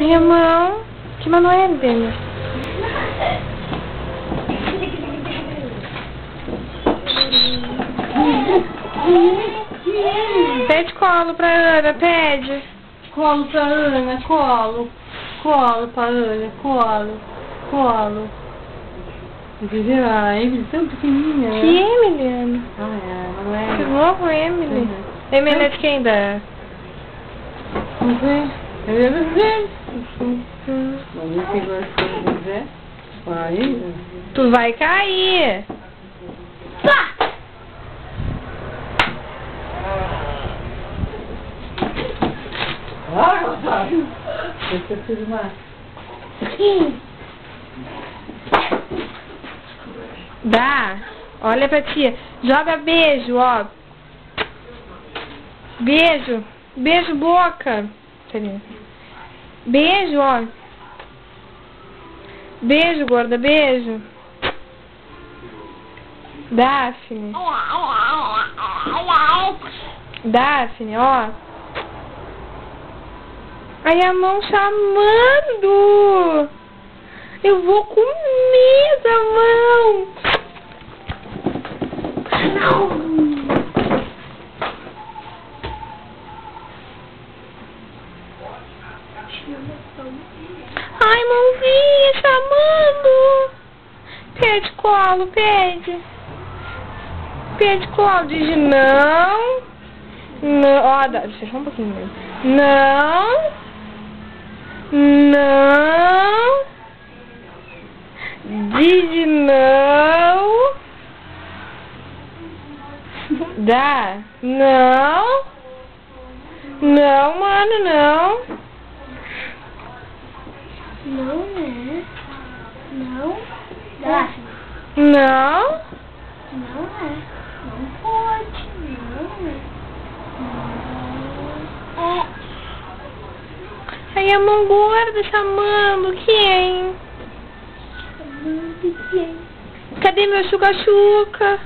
Minha mão. Que mão é dele? Pede colo pra Ana, pede. Colo pra Ana, colo. Colo pra Ana, colo. Colo. Entendeu? A Emily tão pequenininha. Que Emily, Ana? Ah, é, não é? Que novo Emily. Uhum. Emily é de quem dá? Não sei. Eu não sei. Vamos ver agora se eu quiser. Vai. Tu vai cair. Tá! Deixa eu filmar. Dá. Olha pra tia. Joga beijo, ó. Beijo. Beijo, boca. Beijo, ó. Beijo, gorda. Beijo. Daphne. Daphne, ó. Ai, a mão chamando. Eu vou comer essa mão. Não. Ai, mãozinha chamando. Pede colo, pede. Pede colo, diz não. Não, ó, deixa eu um pouquinho mesmo. Não. Não. Diz não. Dá. Não. Não, mano, não. Não é. Não. Dá. Não. Não é. Não pode. Não é. Não é. Aí a mão gorda chamando. Quem? Chamando quem? Cadê meu chuca-chuca?